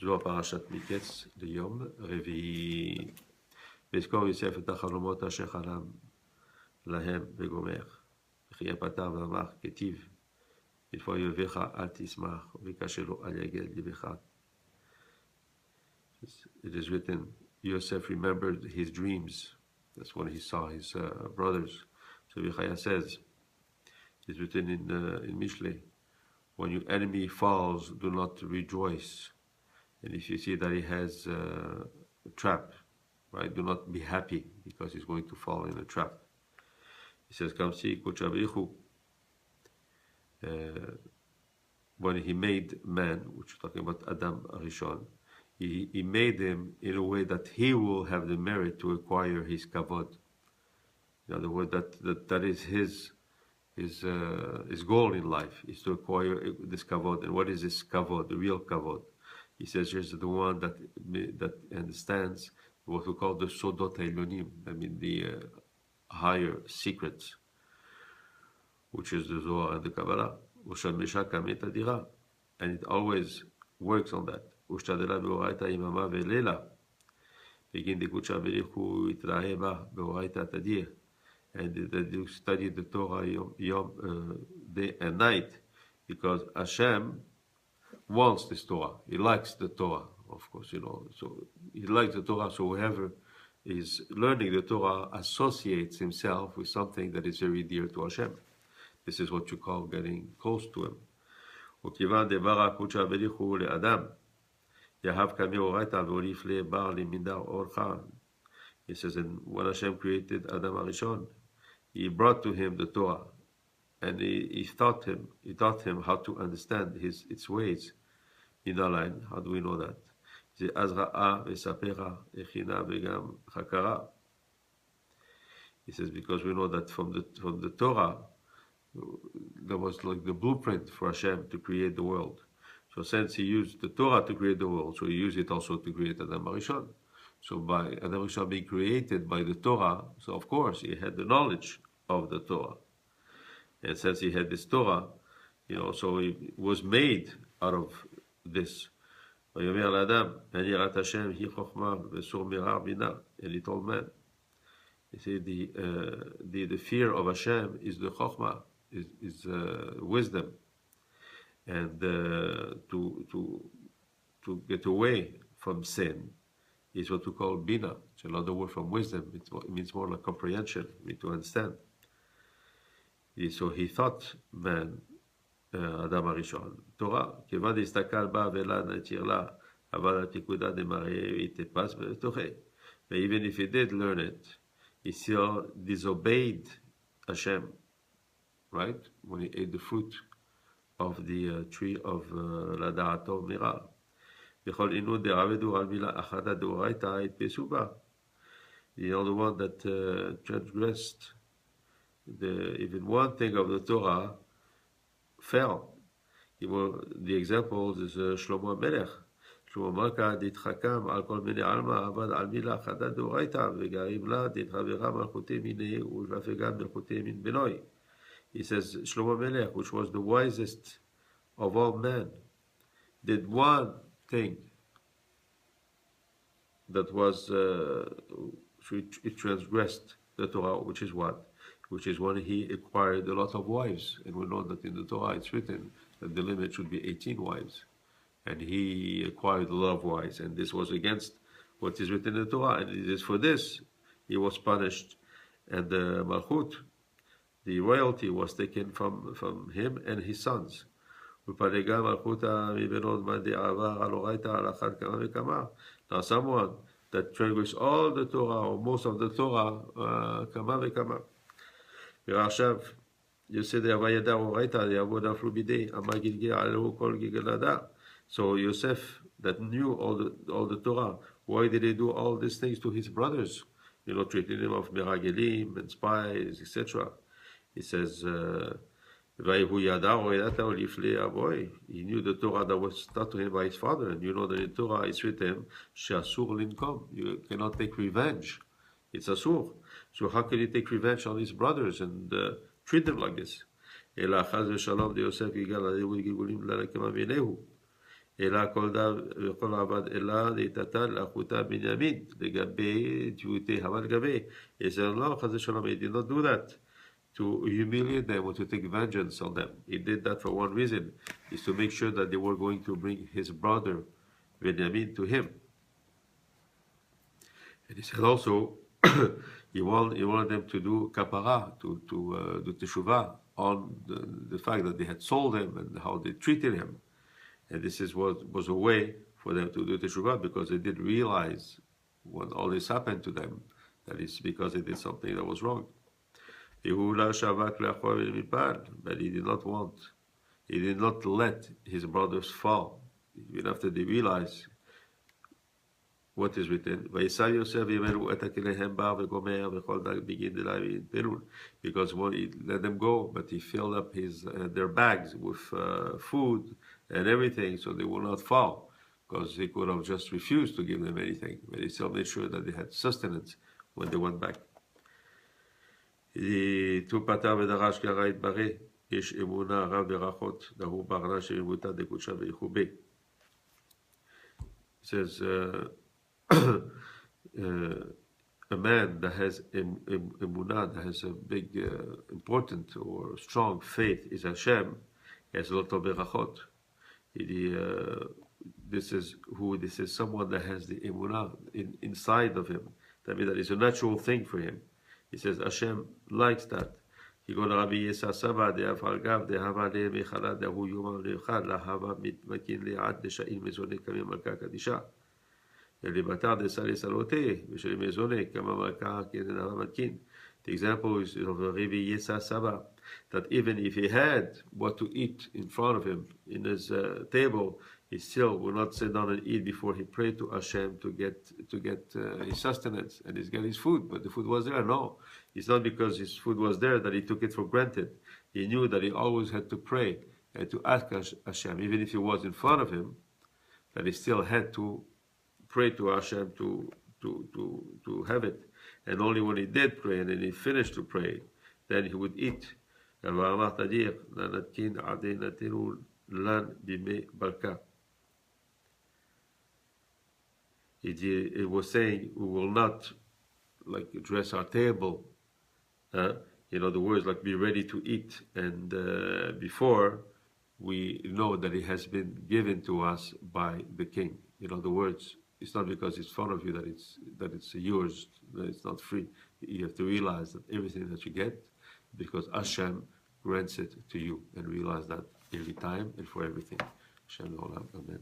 זו פרשת מקץ ליום רביעי. ויזכור יוסף את החלומות אשר חלם להם וגומר. וכי פתר ואמר כתיב, לפני יאהבך אל תשמח, וביקש לו אל יגל לבך. It is written, Yosef remembered his dreams. That's when he saw his brothers. So Vichaya says, it's written in Mishle, when your enemy falls, do not rejoice. And if you see that he has a trap, right, do not be happy because he's going to fall in a trap. He says, Kamsi Kuchabrichu, when he made man, which we're talking about Adam Arishon, he made him in a way that he will have the merit to acquire his kavod. In other words, that is his goal in life, is to acquire this kavod. And what is this kavod, the real kavod? He says here's the one that understands what we call the sodot ha'elyonim, I mean the higher secrets, which is the Zohar and the Kabbalah. And it always works on that. And that you study the Torah day and night, because Hashem wants this Torah. He likes the Torah, of course, so he likes the Torah, so whoever is learning the Torah associates himself with something that is very dear to Hashem. This is what you call getting close to him. He says, and when Hashem created Adam Arishon, he brought to him the Torah, and he taught him how to understand its ways. In our line, how do we know that? He says, because we know that from the Torah, there was like the blueprint for Hashem to create the world. So since he used the Torah to create the world, so he used it also to create Adam Arishon. So by Adam Arishon being created by the Torah, so of course he had the knowledge of the Torah. And since he had this Torah, so he was made out of this. And he told man, he said, the fear of Hashem is the chokhmah, is wisdom. And to get away from sin is what we call bina. It's another word from wisdom. It means more like comprehension, to understand. So he thought, man, Adam Arishon, Torah, כיוון דהסתכל בה ולה נתיר לה, אבל התיקודה דמראה יתפס בתוכה. But even if he did learn it, he still disobeyed Hashem, right? When he ate the fruit of the tree of לדעתו מרע. בכל עינון דרבדו על מילה אחת דאורייתא יתפסו בה. The one that transgressed even one thing of the Torah fell. The examples is Shlomo Melech. Shlomo Malka ditchakam al kol mine alma avad al mila chada d'oraita vegarim la ditchavera malchute minei ulvafegam malchute min benoi. He says Shlomo Melech, which was the wisest of all men, did one thing that was it transgressed the Torah, which is what? Which is when he acquired a lot of wives. And we know that in the Torah it's written that the limit should be 18 wives. And he acquired a lot of wives. And this was against what is written in the Torah. And it is for this he was punished. And the Malchut, the royalty, was taken from him and his sons. Now someone that transgressed all the Torah, or most of the Torah, kama v'kama. ועכשיו, יוסף וידע אורייתא יעבוד אף לא בידי, אמר גלגל עליו כל גלגלדה. So Yosef, that knew all the Torah, why did he do all these things to his brothers? Treating them of meragelim and spies, etc. He says, ויהוא ידע אורייתא ולפני אבוי. He knew the Torah that was taught to him by his father, and you know that in Torah it's written, שאסור לנקום. You cannot take revenge. It's asur. So how can he take revenge on his brothers and treat them like this? אלא כל עבד אלא להתתן לאחותה בנימין לגבי דיוטי המלגבי. He said, no, Chaz Shalom, he did not do that to humiliate them or to take vengeance on them. He did that for one reason, is to make sure that they were going to bring his brother Benjamin to him. And he said also, he wanted them to do kapara, to do teshuvah on the fact that they had sold him and how they treated him. And this was a way for them to do teshuvah, because they did realize when all this happened to them, that it's because they did something that was wrong. But he did not let his brothers fall, even after they realized what is written. Because when he let them go, but he filled up their bags with food and everything, so they will not fall, because he could have just refused to give them anything, but he still made sure that they had sustenance when they went back. It says a man that has emunah, that has a big, important or strong faith is Hashem, he has a lot of berachot. This is someone that has the emunah inside of him. That means that it's a natural thing for him. He says Hashem likes that. He goes to Rabbi Yesa Saba, de Afargav, de Havale Mechala, de Hu Yoma Lechad, La Hava Mitmakin Le'ad, de Sha'im Mezone Kamim Malka Kadisha. The example is of Rabbi Yesa Saba, that even if he had what to eat in front of him in his table, he still will not sit down and eat before he prayed to Hashem to get his sustenance and he's getting his food. But the food was there. No, it's not because his food was there that he took it for granted. He knew that he always had to pray and to ask Hashem, even if he was in front of him, that he still had to pray to Hashem to have it. And only when he did pray and then he finished to pray, then he would eat. It was saying we will not like dress our table, in other words, like be ready to eat, and before we know that it has been given to us by the king. In other words, it's not because it's in front of you that it's yours, that it's not free. You have to realize that everything that you get, because Hashem grants it to you, and realize that every time and for everything. Hashem, amen.